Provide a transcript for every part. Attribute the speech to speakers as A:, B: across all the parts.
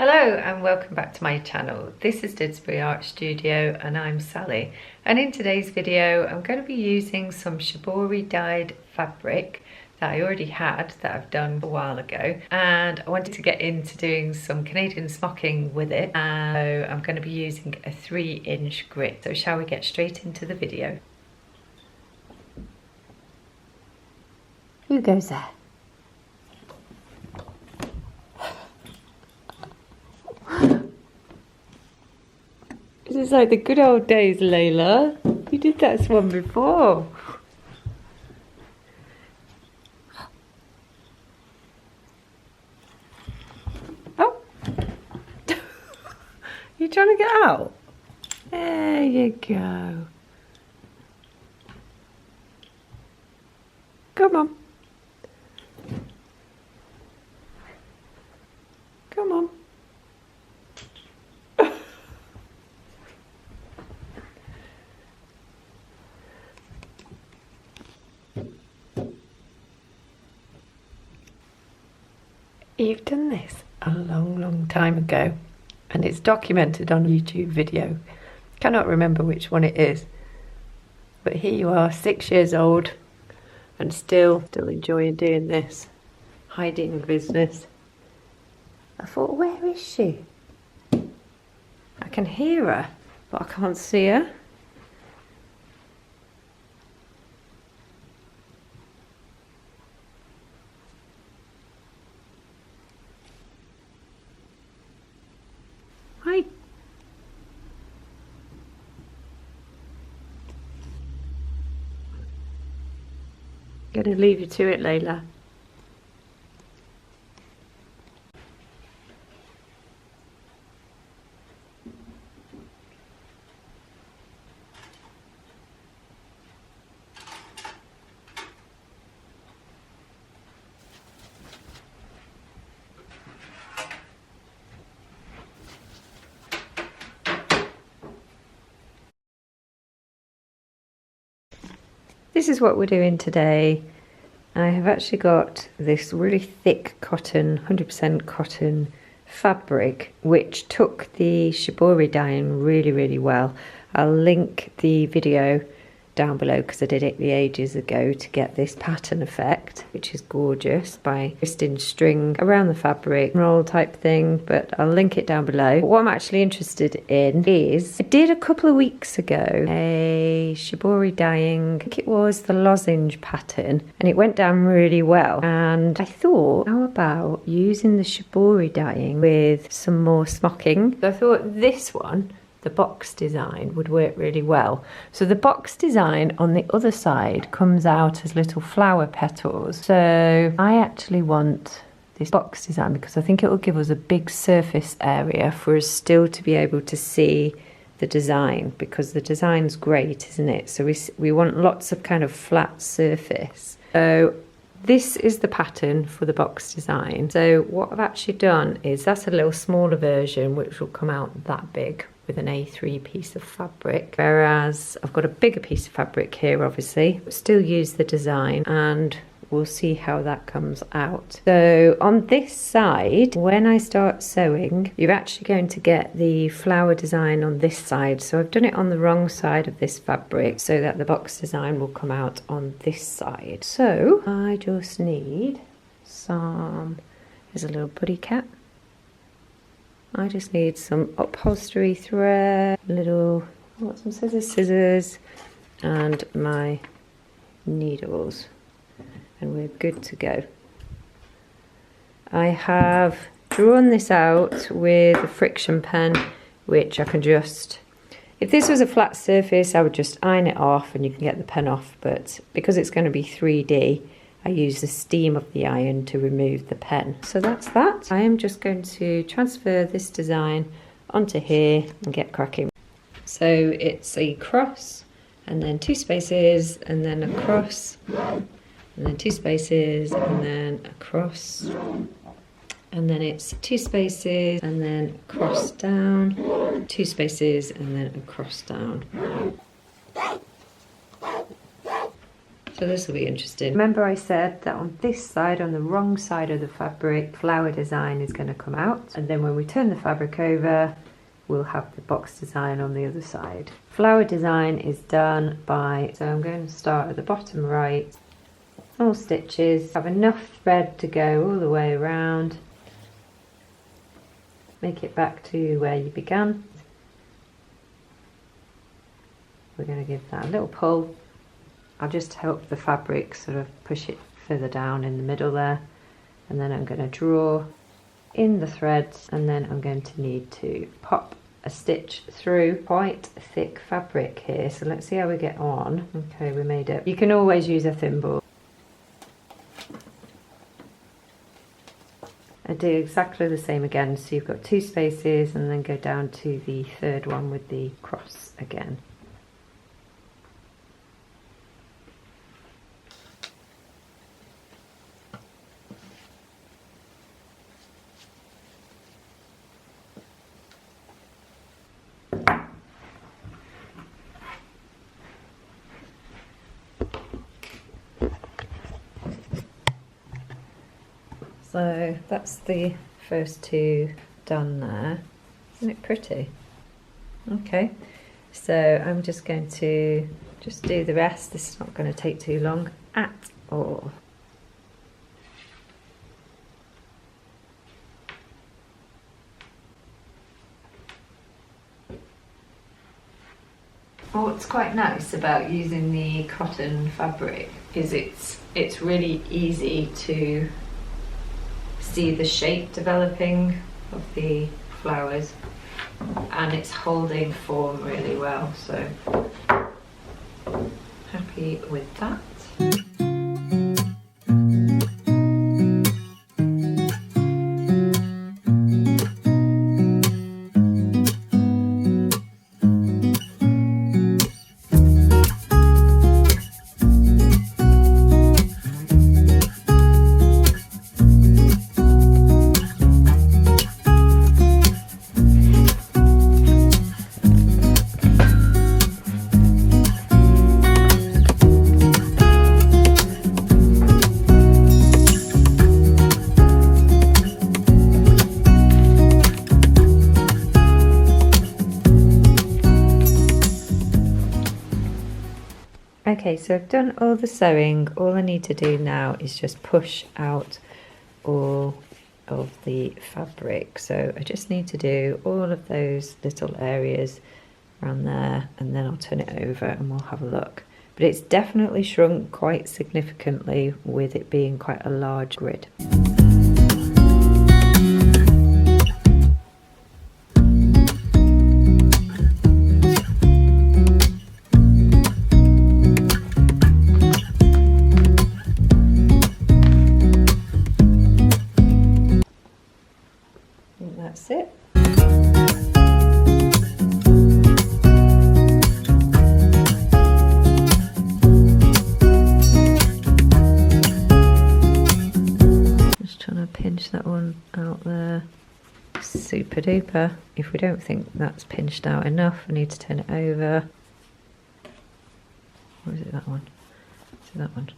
A: Hello and welcome back to my channel. This is Didsbury Art Studio and I'm Sally, and in today's video I'm going to be using some Shibori dyed fabric that I already had that I've done a while ago, and I wanted to get into doing some Canadian smocking with it, and so I'm going to be using a 3-inch grit. So shall we get straight into the video?
B: Who goes there?
A: This is like the good old days, Layla. You did that one before. Oh. You trying to get out? There you go. Come on. Come on. You've done this a long time ago, and it's documented on a YouTube video. Cannot remember which one it is, but here you are, 6 years old, and still enjoying doing this hiding business. I thought, where is she? I can hear her, but I can't see her. Hi. Gonna leave you to it, Layla. This is what we're doing today. I have actually got this really thick cotton, 100% cotton fabric, which took the Shibori dyeing really well. I'll link the video down below because I did it ages ago to get this pattern effect, which is gorgeous, by twisting string around the fabric, roll type thing, but I'll link it down below. But what I'm actually interested in is, I did a couple of weeks ago a Shibori dyeing, I think it was the lozenge pattern, and it went down really well, and I thought, how about using the Shibori dyeing with some more smocking? So I thought this one, the box design, would work really well. So the box design on the other side comes out as little flower petals. So I actually want this box design because I think it will give us a big surface area for us still to be able to see the design, because the design's great, isn't it? So we want lots of kind of flat surface. So this is the pattern for the box design. So what I've actually done is, that's a little smaller version which will come out that big with an A3 piece of fabric, whereas I've got a bigger piece of fabric here, obviously, but still use the design, and we'll see how that comes out. So on this side, when I start sewing, you're actually going to get the flower design on this side. So I've done it on the wrong side of this fabric so that the box design will come out on this side. So I just need some, there's a little putty cat. I just need some upholstery thread, little, I want some scissors, and my needles, and we're good to go. I have drawn this out with a friction pen, which I can just, if this was a flat surface, I would just iron it off and you can get the pen off, but because it's going to be 3D, I use the steam of the iron to remove the pen. So that's that. I am just going to transfer this design onto here and get cracking. So it's a cross, and then 2 spaces, and then a cross, and then 2 spaces, and then a cross, and then it's 2 spaces, and then a cross down, 2 spaces, and then a cross down. So this will be interesting. Remember I said that on this side, on the wrong side of the fabric, flower design is going to come out, and then when we turn the fabric over, we'll have the box design on the other side. Flower design is done by, so I'm going to start at the bottom right, all stitches, have enough thread to go all the way around, make it back to where you began. We're going to give that a little pull. I'll just help the fabric sort of push it further down in the middle there, and then I'm going to draw in the threads, and then I'm going to need to pop a stitch through quite thick fabric here. So let's see how we get on. Okay, we made it. You can always use a thimble. I do exactly the same again, so you've got 2 spaces and then go down to the third one with the cross again. So that's the first 2 done there. Isn't it pretty? Okay, so I'm just going to just do the rest. This is not going to take too long at all. What's quite nice about using the cotton fabric is it's really easy to see the shape developing of the flowers, and it's holding form really well, so happy with that. Okay, so I've done all the sewing. All I need to do now is just push out all of the fabric. So I just need to do all of those little areas around there, and then I'll turn it over and we'll have a look. But it's definitely shrunk quite significantly with it being quite a large grid. That's it. Just trying to pinch that one out there. Super duper. If we don't think that's pinched out enough, I need to turn it over. Or is it that one? Is it that one?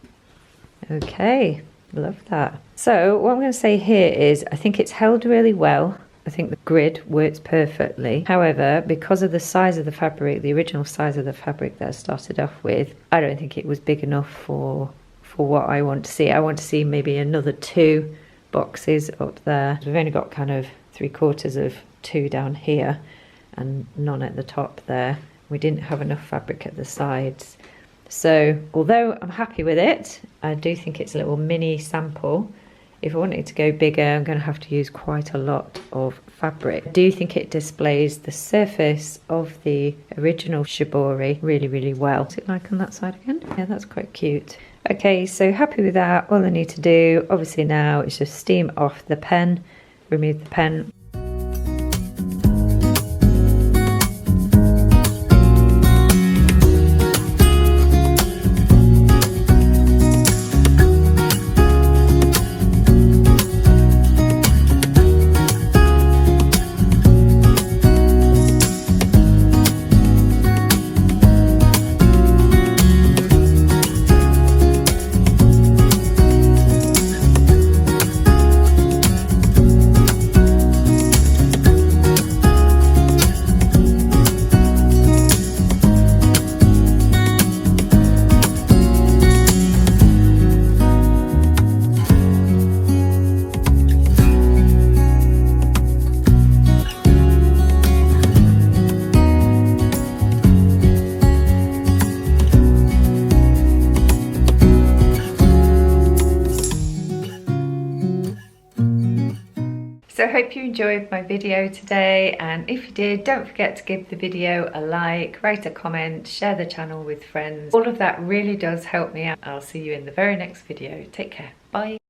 A: Okay, love that. So what I'm going to say here is I think it's held really well. I think the grid works perfectly. However, because of the size of the fabric, the original size of the fabric that I started off with, I don't think it was big enough for what I want to see. I want to see maybe another 2 boxes up there. We've only got kind of 3/4 of 2 down here and none at the top there. We didn't have enough fabric at the sides. So although I'm happy with it, I do think it's a little mini sample. If I want it to go bigger, I'm going to have to use quite a lot of fabric. I do think it displays the surface of the original Shibori really, really well. What's it like on that side again? Yeah, that's quite cute. Okay, so happy with that. All I need to do, obviously now, is just steam off the pen, remove the pen. So I hope you enjoyed my video today, and if you did, don't forget to give the video a like, write a comment, share the channel with friends. All of that really does help me out. I'll see you in the very next video. Take care. Bye.